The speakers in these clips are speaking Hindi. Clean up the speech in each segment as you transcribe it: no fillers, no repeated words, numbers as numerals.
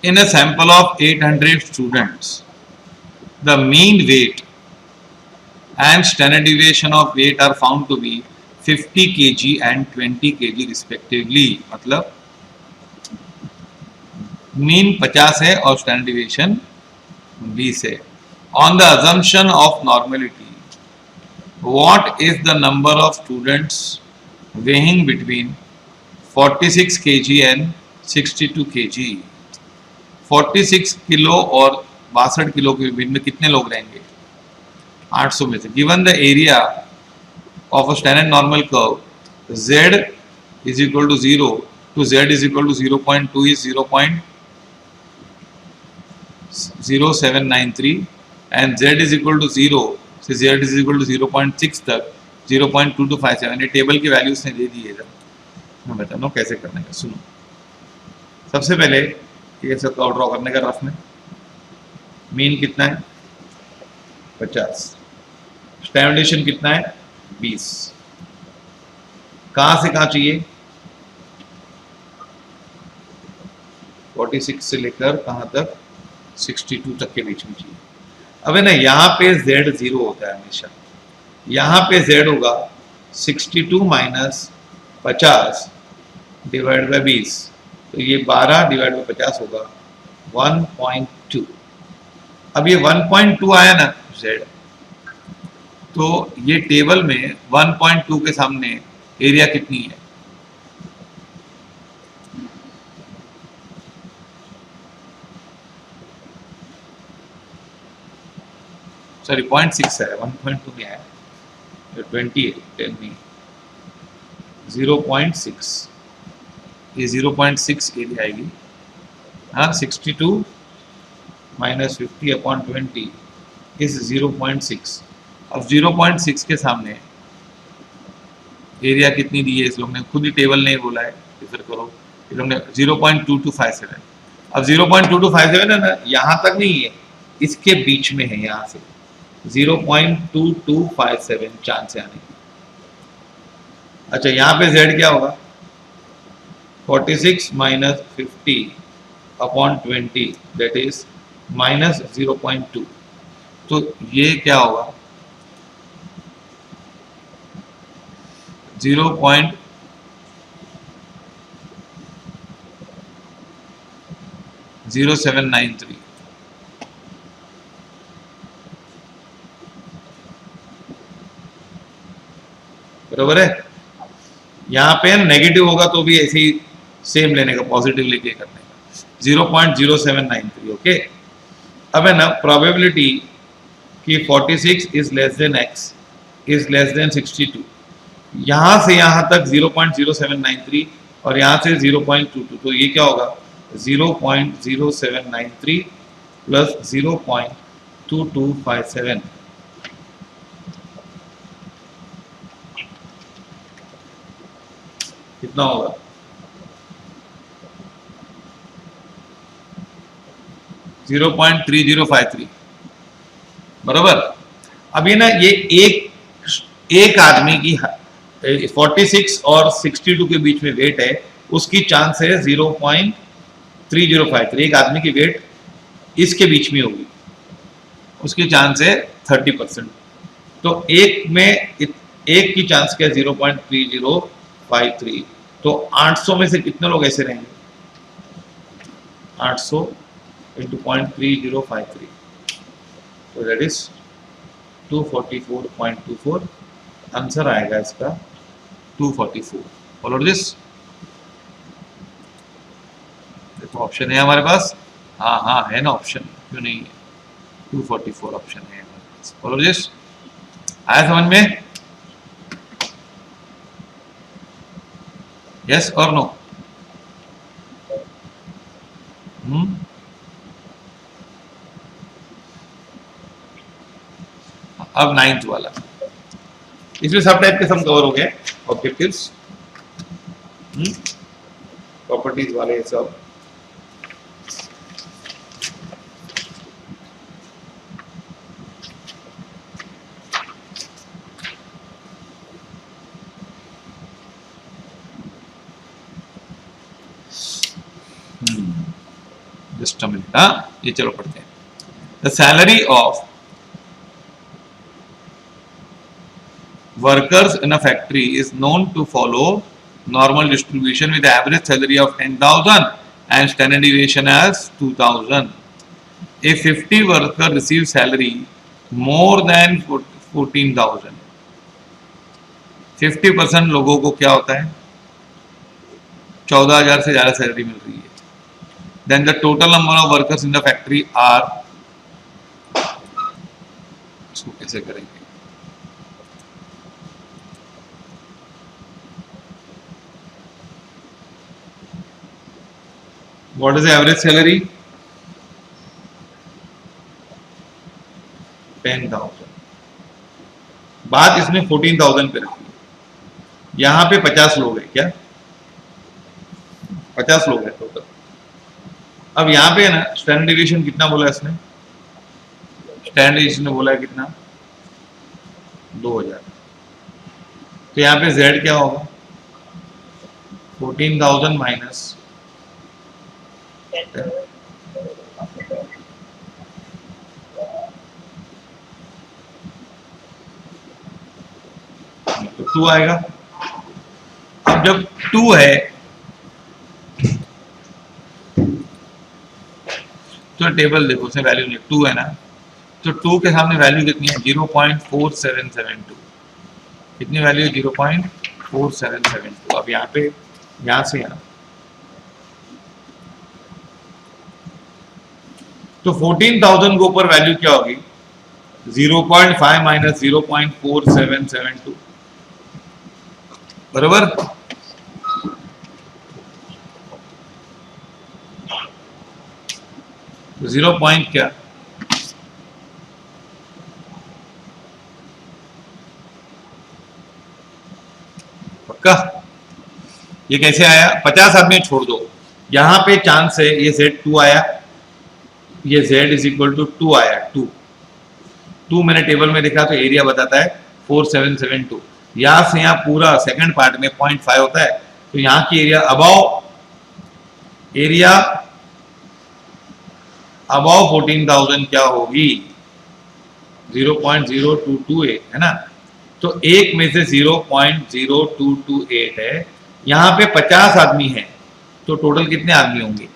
In a sample of 800 students, the mean weight and standard deviation of weight are found to be 50 kg and 20 kg respectively. मतलब मीन 50 है और स्टैंडर्ड डिविएशन 20 है. On the assumption of normality, what is the number of students weighing between 46 kg and 62 kg? 46 kilo और 62 किलो के बीच में कितने लोग रहेंगे? 800 में से. Given the area of a standard normal curve z is equal to 0 to z is equal to 0.2 is 0.0793 and z is equal to 0 से z is equal to 0.6 तक 0.2257. ये टेबल की वैल्यूज ने दे दी है. मैं बता रहा हूँ कैसे करने का. सुनो, सबसे पहले ये सब कर्व ड्रॉ करने का रफ में. मीन कितना है? 50. स्टैंडर्ड डिविएशन कितना है? 20. कहां से कहां चाहिए? 46 से लेकर कहां तक? 62 तक के बीच में चाहिए. अब है ना, यहाँ पे z 0 होता है हमेशा. यहाँ पे z होगा 62 माइनस 50 डिवाइड बाई 20. तो ये 12 डिवाइड बाई 50 होगा 1.2. अब ये 1.2 आया ना z, तो ये टेबल में 1.2 के सामने एरिया कितनी है? सॉरी 0.6 है, 1.2 में आया. 20 है, 10 नहीं, 0.6. ये 0.6 एरिया आएगी. हाँ, 62 माइनस 50 अपॉन 20 इज 0.6. अब 0.6 के सामने एरिया कितनी दी है? इस लोग ने खुद ही टेबल नहीं बोला है, फिर करो. इस लोग ने 0.2257. अब 0.2257 है ना, यहाँ तक नहीं है, इसके बीच में है. यहाँ से 0.2257 चांस है आने की. अच्छा, यहाँ पे z क्या होगा? 46 minus 50 upon 20 that is minus 0.2. तो ये क्या होगा? 0.0793. बराबर है. यहाँ पे नेगेटिव होगा तो भी ऐसे ही सेम लेने का, पॉजिटिव लेके करने का. 0.0793. ओके. अब है ना, प्रोबेबिलिटी कि 46 is less than x is less than 62. यहाँ से यहाँ तक 0.0793 और यहाँ से 0.22. तो ये क्या होगा? 0.0793 प्लस 0.2257. कितना होगा? 0.3053. बराबर. अभी ना ये एक आदमी की 46 और 62 के बीच में वेट है, उसकी चांस है 0.3053. एक आदमी की वेट इसके बीच में होगी, उसकी चांस है 30%. तो एक की चांस क्या है? 0.3053. तो 800 में से कितने लोग ऐसे रहेंगे? 800 इंटू 0.3053, तो दैट इज 244.24. आंसर आएगा इसका 244. Follow this. देखो ऑप्शन है हमारे पास. हाँ हाँ है ना ऑप्शन, क्यों नहीं है? 244 ऑप्शन है हमारे पास. Follow this. आया समझ में? यस और नो? अब 9th वाला. इसमें सब टाइप के सम कवर हो गए. ऑब्जेक्टिव्स, प्रॉपर्टीज वाले सब. जस्ट अ मिनट, हाँ ये चलो पढ़ते हैं. The salary of workers in a factory is known to follow normal distribution with average salary of 10,000 and standard deviation as 2,000. If 50 worker receive salary more than 14,000, 50% लोगों को क्या होता है, 14,000 से ज्यादा सैलरी मिल रही है. Then the total number of workers in the factory are, इसको कैसे करेंगे, what is the average salary, 10,000. बात इसमें 14,000 पे रखी है. यहाँ पे 50 लोग हैं क्या, 50 लोग हैं टोटल. अब यहाँ पे ना स्टैंडर्ड डेविएशन कितना बोला इसने, स्टैंडर्ड डेविएशन ने बोला है कितना, 2,000. तो यहाँ पे Z क्या होगा, 14,000 माइनस 2 आएगा. अब जब 2 है तो टेबल देखो, उसमें वैल्यू नहीं, 2 है ना, तो 2 के सामने वैल्यू कितनी है, 0.4772. कितनी वैल्यू, 0.4772. अब यहाँ पे, यहाँ से यहाँ, तो 14,000 के ऊपर वैल्यू क्या होगी, 0.5 माइनस 0.4772, बराबर. तो 0 पॉइंट क्या, पक्का. ये कैसे आया, 50 आदमी छोड़ दो, यहां पे चांस है ये Z2 आया, ये Z इज इक्वल टू 2 आया. 2 मैंने टेबल में देखा तो एरिया बताता है 4772. यहां से यहाँ पूरा सेकंड पार्ट में 0.5 होता है, तो यहाँ की एरिया अबाव 14,000 क्या होगी, 0.0228 है ना. तो एक में से 0.0228 है. यहाँ पे 50 आदमी है, तो टोटल कितने आदमी होंगे,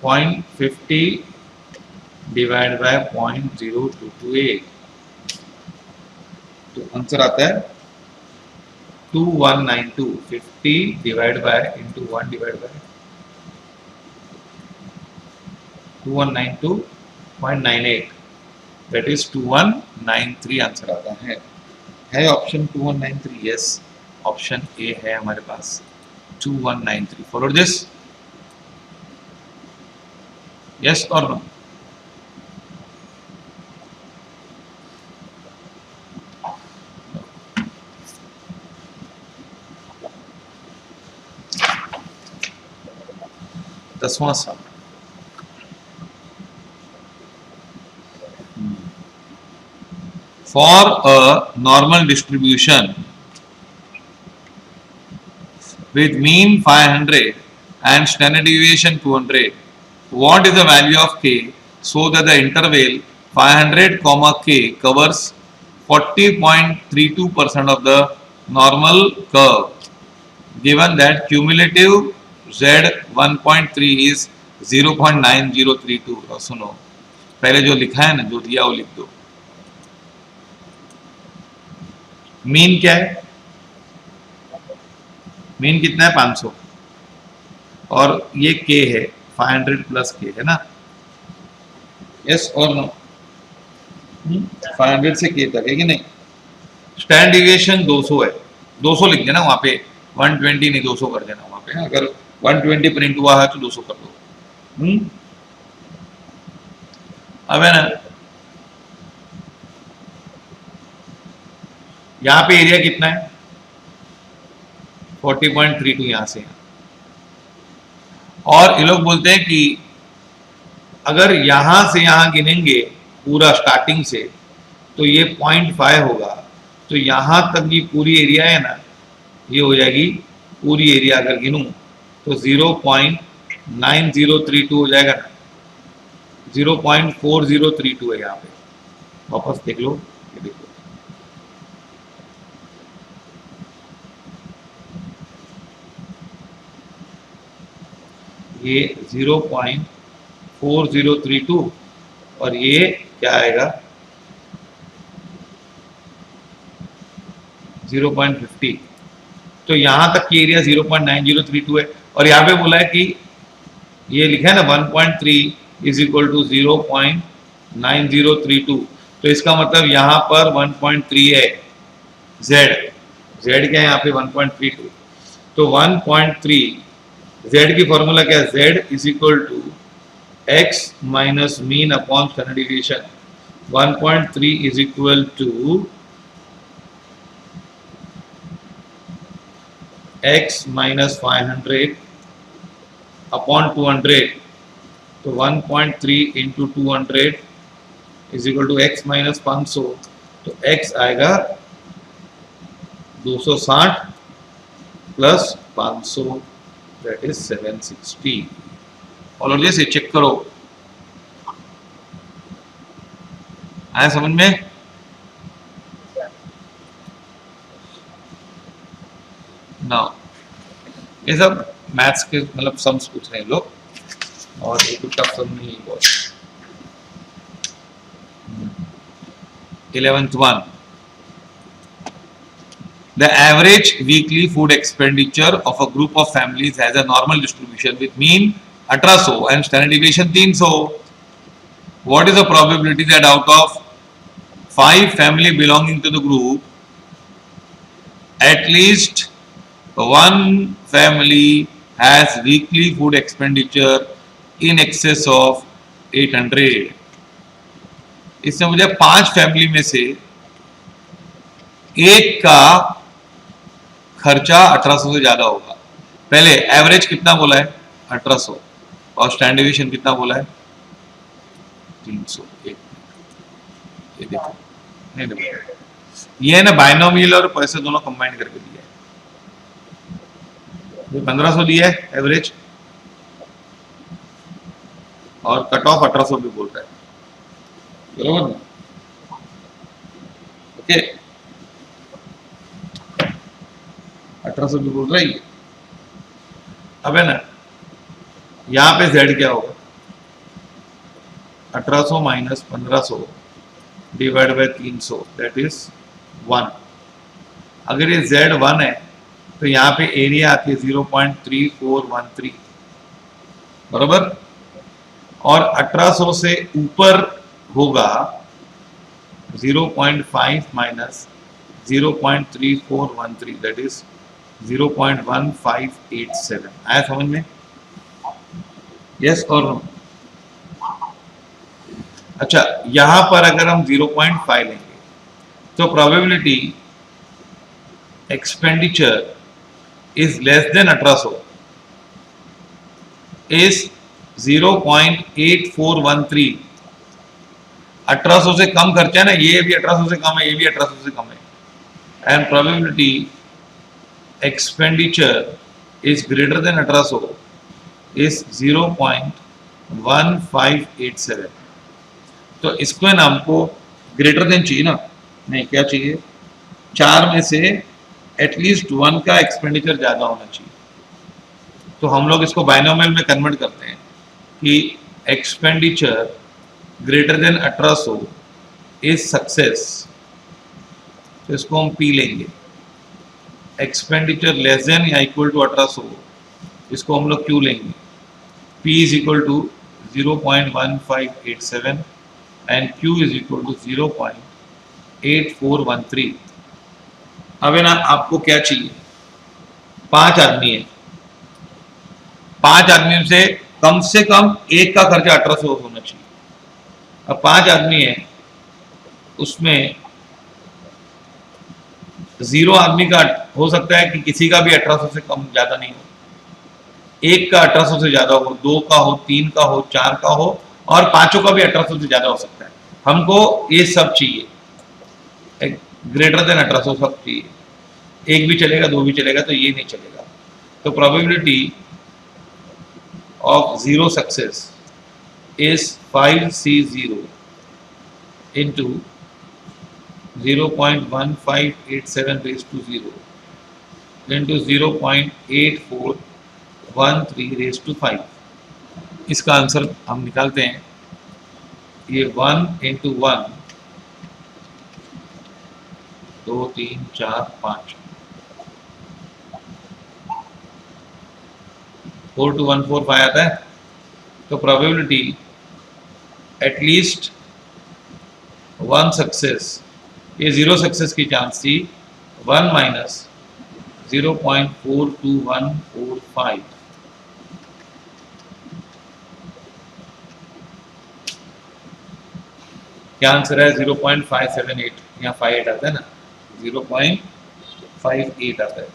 0.50 डिवाइड बाय 0.0228. तो आंसर आता है 2192. 50 divide by into 1 divide by 2192.98, that is 2193 answer आता है. ऑप्शन 2193, यस ऑप्शन ए है हमारे पास 2193. फॉलो दिस, यस और नो. दसवां सवाल, for a normal distribution with mean 500 and standard deviation 200, what is the value of k so that the interval 500 comma k covers 40.32% of the normal curve, given that cumulative z 1.3 is 0.9032. और सुनो, पहले जो लिखा है ना, जो दिया वो लिख दो. मीन क्या है, मीन कितना है, 500, और ये के है 500 प्लस के है ना, यस और नो. 500 से के तक है कि नहीं. स्टैंडर्ड डिविएशन 200 है, 200 लिख देना वहां पे, 120 नहीं 200 कर देना वहां पे. अगर 120 प्रिंट हुआ है तो 200 कर दो. अब है ना, यहाँ पे एरिया कितना है, 40.32 यहाँ से यहाँ. और ये लोग बोलते हैं कि अगर यहाँ से यहाँ गिनेंगे पूरा स्टार्टिंग से तो ये 0.5 होगा, तो यहाँ तक की पूरी एरिया है ना, ये हो जाएगी पूरी एरिया. अगर गिनूँ तो 0.5 0.9032 हो जाएगा ना, 0.4032 है यहाँ पे, वापस देख लो, ये देखो ये 0.4032 और ये क्या आएगा 0.50। तो यहां तक की एरिया 0.9032 है और यहाँ पे बोला है कि ये लिखा है ना 1.3 इज इक्वल टू 0.9032, तो इसका मतलब यहाँ पर 1.3 है, z क्या है यहाँ पे 1.32, तो 1.3 z की फॉर्मूला क्या है, z is equal to x minus mean upon standard deviation. 1.3 is equal to x minus 500 upon 200, तो 1.3 into 200 is equal to x minus 500, तो x आएगा 260 प्लस 500 दैट इज 760। और जैसे चेक करो, आया समझ में? ना ये सब मैथ्स के मतलब सम्स पूछ रहे हैं लोग, और ये कुछ टफ सम नहीं है। 11th one, the average weekly food expenditure of a group of families has a normal distribution with mean 1800 and standard deviation 300. What is the probability that out of 5 family belonging to the group, at least one family has weekly food expenditure in excess of 800? इससे मुझे 5 फैमिली में से एक का खर्चा 1800 से ज्यादा होगा। पहले एवरेज कितना बोला है 1800 और स्टैंडर्ड डिविएशन कितना बोला है 300। ये देखो, नहीं देखो, ये है ना बाइनोमियल और पैसे दोनों कंबाइन करके दिया है। ये 1500 दिया है एवरेज और कट ऑफ 1800 भी बोल रहा है, बराबर ना? ओके, 1800 भी बोल रहा है। अब है ना, यहां पे z क्या होगा 1800 minus 1500 divide by 300 that is 1। अगर ये z 1 है तो यहाँ पे एरिया आती है 0.3413, बराबर। और 1800 से ऊपर होगा 0.5 माइनस 0.3413 दैट इज 0.1587। आया समझ में? यस और नो? अच्छा, यहां पर अगर हम 0.5 लेंगे तो probability expenditure is less than 1800 is 0.8413। 1800 से कम खर्चा है ना, ये भी 1800 से कम है, ये भी 1800 से कम है, and probability expenditure is greater than 1800 is 0.1587। तो इसको है ना हमको ग्रेटर देन चाहिए ना, नहीं क्या चाहिए, 4 में से एटलीस्ट 1 का एक्सपेंडिचर ज्यादा होना चाहिए। तो हम लोग इसको बाइनोमियल में कन्वर्ट करते हैं कि expenditure greater than 1800 is success, तो इसको हम पी लेंगे। एक्सपेंडिचर लेस देन या इक्वल टू 1800 इसको हम लोग क्यू लेंगे। P is equal to 0.1587 and Q is equal to 0.8413। अब है ना, आपको क्या चाहिए, 5 आदमी है, 5 आदमियों से कम एक का खर्चा 1800 होना चाहिए। अब 5 आदमी है, उसमें 0 आदमी का हो सकता है कि किसी का भी 1800 से कम ज्यादा नहीं हो, एक का 1800 से ज्यादा हो, 2 का हो, 3 का हो, 4 का हो, और 5 का भी 1800 से ज्यादा हो सकता है। हमको ये सब चाहिए, ग्रेटर देन 1800 सब चाहिए। एक भी चलेगा, 2 भी चलेगा, तो ये नहीं चलेगा। तो probability of zero success is 5C0 into 0.1587 raised to 0 into 0.8413 raised to 5. इसका आंसर हम निकालते हैं. ये 1 into 1 2 3 4 5 4 to 1 4 5 आता है. तो प्रोबेबिलिटी एटलीस्ट 1 सक्सेस, ये 0 सक्सेस की चांस थी 1 माइनस 0.42145. क्या आंसर है? 0.578. यहाँ 58 आता है ना, 0.58 आता है.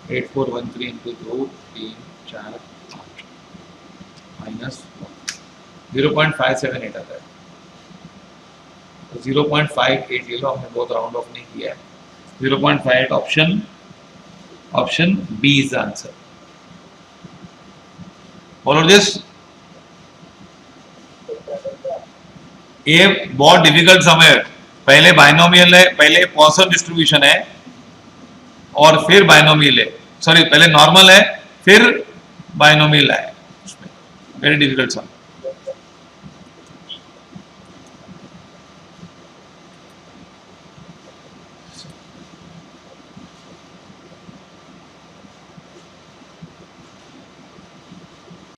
8413 इंटू 2 3 4 5 माइनस 0.578 आता है. तो 0.58 ये लो, हमने बहुत राउंड ऑफ नहीं किया है. 0.58 option B is the answer. Follow this. ये बहुत डिफिकल्ट सम है. पहले बाइनोमियल है, पहले पॉइसन डिस्ट्रीब्यूशन है और फिर बाइनोमियल है. सॉरी, पहले नॉर्मल है फिर बाइनोमियल है. वेरी डिफिकल्ट सम.